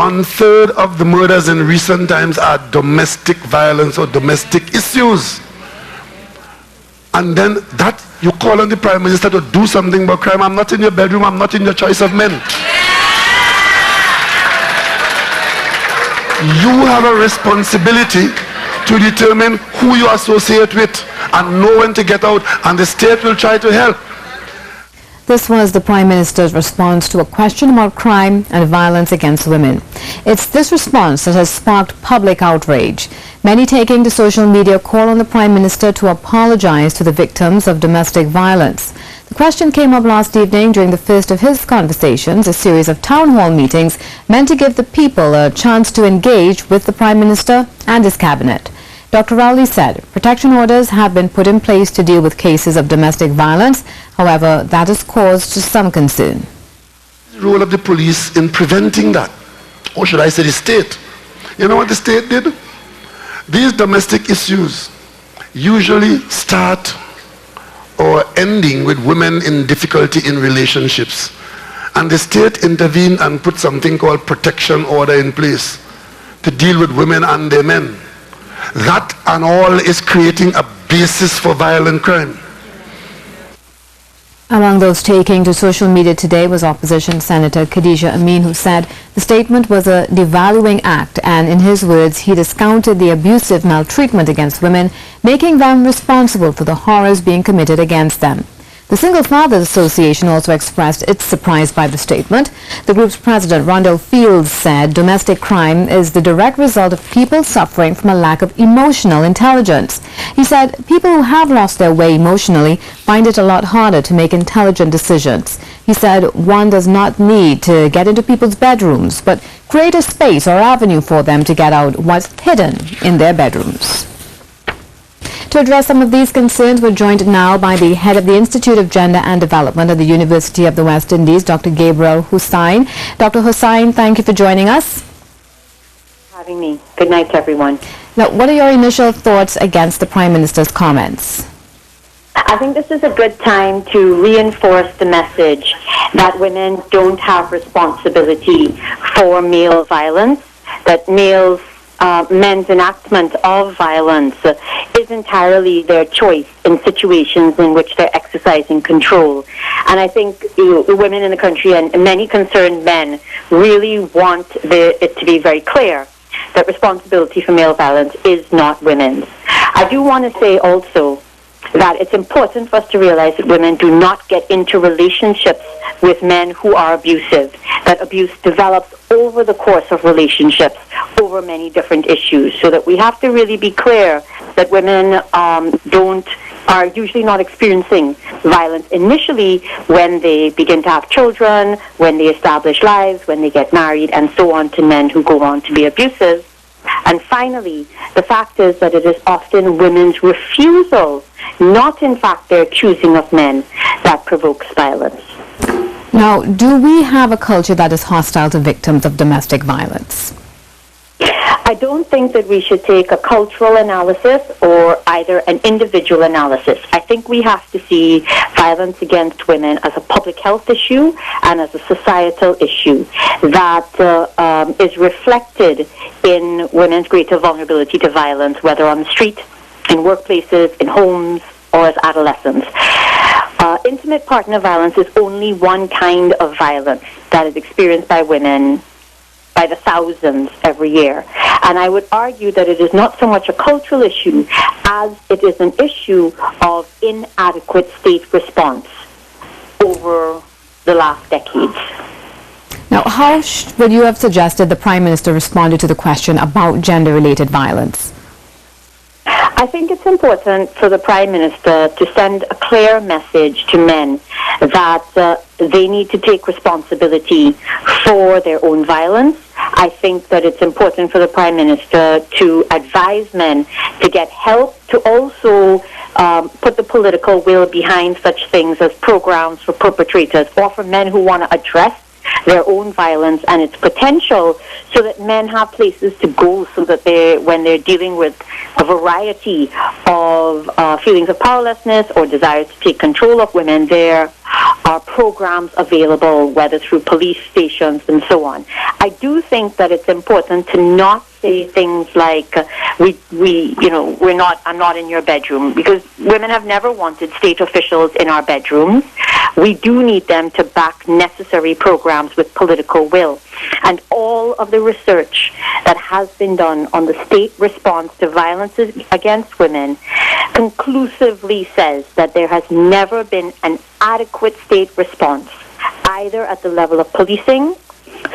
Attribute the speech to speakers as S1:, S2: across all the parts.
S1: 1/3 of the murders in recent times are domestic violence or domestic issues. And then that you call on the Prime Minister to do something about crime. I'm not in your bedroom, I'm not in your choice of men. You have a responsibility to determine who you associate with and know when to get out, and the state will try to help.
S2: This was the Prime Minister's response to a question about crime and violence against women. It's this response that has sparked public outrage. Many taking to social media call on the Prime Minister to apologize to the victims of domestic violence. The question came up last evening during the first of his conversations, a series of town hall meetings meant to give the people a chance to engage with the Prime Minister and his cabinet. Dr. Rowley said protection orders have been put in place to deal with cases of domestic violence. However, that has caused some concern.
S1: The role of the police in preventing that, or should I say the state. You know what the state did? These domestic issues usually start or ending with women in difficulty in relationships. And the state intervened and put something called protection order in place to deal with women and their men. That and all is creating a basis for violent crime.
S2: Among those taking to social media today was opposition Senator Khadija Amin, who said the statement was a devaluing act, and in his words, he discounted the abusive maltreatment against women, making them responsible for the horrors being committed against them. The Single Fathers Association also expressed its surprise by the statement. The group's president, Rondell Fields, said domestic crime is the direct result of people suffering from a lack of emotional intelligence. He said people who have lost their way emotionally find it a lot harder to make intelligent decisions. He said one does not need to get into people's bedrooms, but create a space or avenue for them to get out what's hidden in their bedrooms. To address some of these concerns, we're joined now by the head of the Institute of Gender and Development at the University of the West Indies, Dr. Gabriel Hussain. Dr. Hussain, thank you for joining us.
S3: Having me. Good night to everyone.
S2: Now, what are your initial thoughts against the Prime Minister's comments?
S3: I think this is a good time to reinforce the message that women don't have responsibility for male violence, that men's enactment of violence is entirely their choice in situations in which they're exercising control. And I think the women in the country and many concerned men really want it to be very clear that responsibility for male violence is not women's. I do want to say also that it's important for us to realize that women do not get into relationships with men who are abusive, that abuse develops over the course of relationships over many different issues, so that we have to really be clear that women are usually not experiencing violence initially when they begin to have children, when they establish lives, when they get married, and so on, to men who go on to be abusive. And finally, the fact is that it is often women's refusal, not in fact their choosing of men, that provokes violence.
S2: Now, do we have a culture that is hostile to victims of domestic violence?
S3: I don't think that we should take a cultural analysis or either an individual analysis. I think we have to see violence against women as a public health issue and as a societal issue that is reflected in women's greater vulnerability to violence, whether on the street, in workplaces, in homes, or as adolescents. Intimate partner violence is only one kind of violence that is experienced by women by the thousands every year. And I would argue that it is not so much a cultural issue as it is an issue of inadequate state response over the last decades.
S2: Now, how would you have suggested the Prime Minister responded to the question about gender-related violence?
S3: I think it's important for the Prime Minister to send a clear message to men that they need to take responsibility for their own violence. I think that it's important for the Prime Minister to advise men to get help, to also put the political will behind such things as programs for perpetrators or for men who want to address their own violence and its potential, so that men have places to go, so that when they're dealing with a variety of feelings of powerlessness or desire to take control of women, they're are programs available, whether through police stations and so on. I do think that it's important to not say things like I'm not in your bedroom, because women have never wanted state officials in our bedrooms. We do need them to back necessary programs with political will. And all of the research that has been done on the state response to violence against women conclusively says that there has never been an adequate state response, either at the level of policing,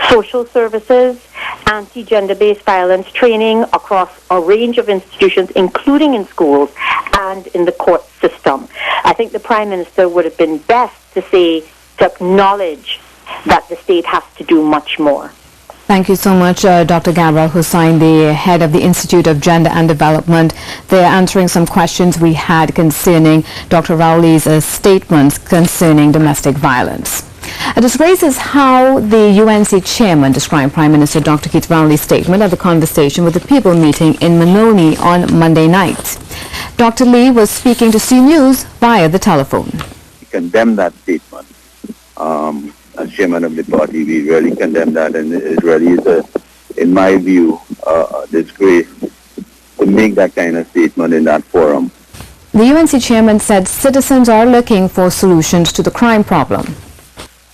S3: social services, anti-gender-based violence training across a range of institutions, including in schools and in the court system. I think the Prime Minister would have been best to acknowledge that the state has to do much more.
S2: Thank you so much, Dr. Gabriel Hussain, the head of the Institute of Gender and Development. They're answering some questions we had concerning Dr. Rowley's statements concerning domestic violence. This raises how the UNC chairman described Prime Minister Dr. Keith Rowley's statement at the Conversation with the People meeting in Manonie on Monday night. Dr. Lee was speaking to C News via the telephone.
S4: We condemn that statement. As chairman of the party, we really condemn that, and it really is, in my view, a disgrace to make that kind of statement in that forum.
S2: The UNC chairman said citizens are looking for solutions to the crime problem.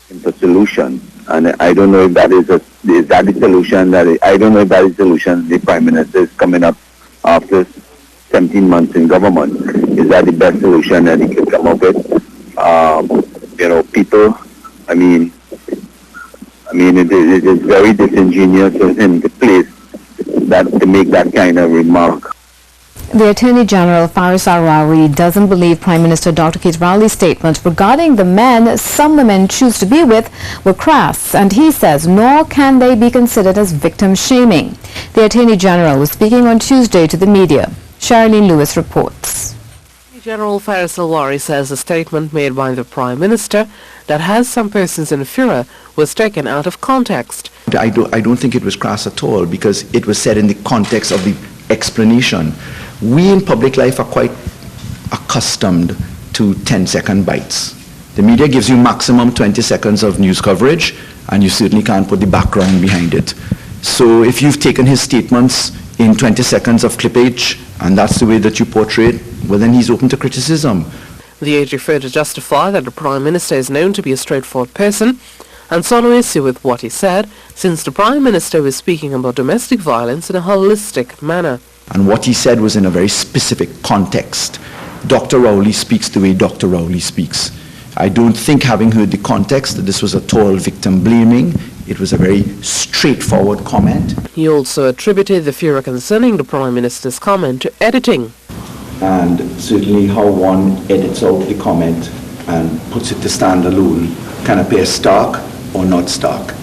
S4: The solution, and I don't know if that is the solution. I don't know if that is the solution the Prime Minister is coming up after 17 months in government. Is that the best solution that he could come up with? People. I mean, it is very disingenuous in the place to make that kind of remark.
S2: The Attorney General, Faris Al-Rawi, doesn't believe Prime Minister Dr. Keith Rowley's statements regarding the men some women choose to be with were crass, and he says nor can they be considered as victim shaming. The Attorney General was speaking on Tuesday to the media. Charlene Lewis reports.
S5: General Faris Al-Rawi says a statement made by the Prime Minister that has some persons in fear was taken out of context.
S6: I don't think it was crass at all, because it was said in the context of the explanation. We in public life are quite accustomed to 10-second bites. The media gives you maximum 20 seconds of news coverage, and you certainly can't put the background behind it. So if you've taken his statements in 20 seconds of clippage, and that's the way that you portray it, well, then he's open to criticism.
S5: The AG further justified that the Prime Minister is known to be a straightforward person and saw no issue with what he said, since the Prime Minister was speaking about domestic violence in a holistic manner.
S6: And what he said was in a very specific context. Dr. Rowley speaks the way Dr. Rowley speaks. I don't think, having heard the context, that this was at all victim blaming. It was a very straightforward comment.
S5: He also attributed the furor concerning the Prime Minister's comment to editing.
S6: And certainly how one edits out the comment and puts it to stand alone can appear stark or not stark.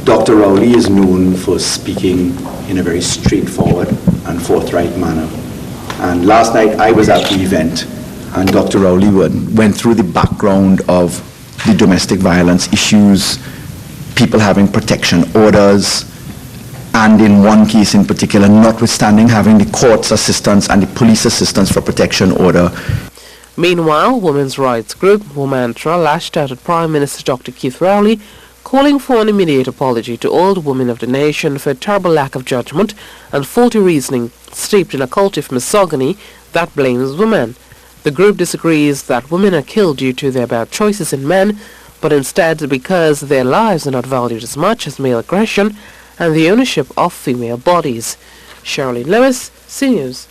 S6: Dr. Rowley is known for speaking in a very straightforward and forthright manner. And last night I was at the event, and Dr. Rowley went through the background of the domestic violence issues, people having protection orders, and in one case in particular, notwithstanding having the court's assistance and the police assistance for protection order.
S5: Meanwhile, women's rights group Womantra lashed out at Prime Minister Dr. Keith Rowley, calling for an immediate apology to all the women of the nation for a terrible lack of judgment and faulty reasoning steeped in a cult of misogyny that blames women. The group disagrees that women are killed due to their bad choices in men, but instead because their lives are not valued as much as male aggression and the ownership of female bodies. Charlene Lewis, C News.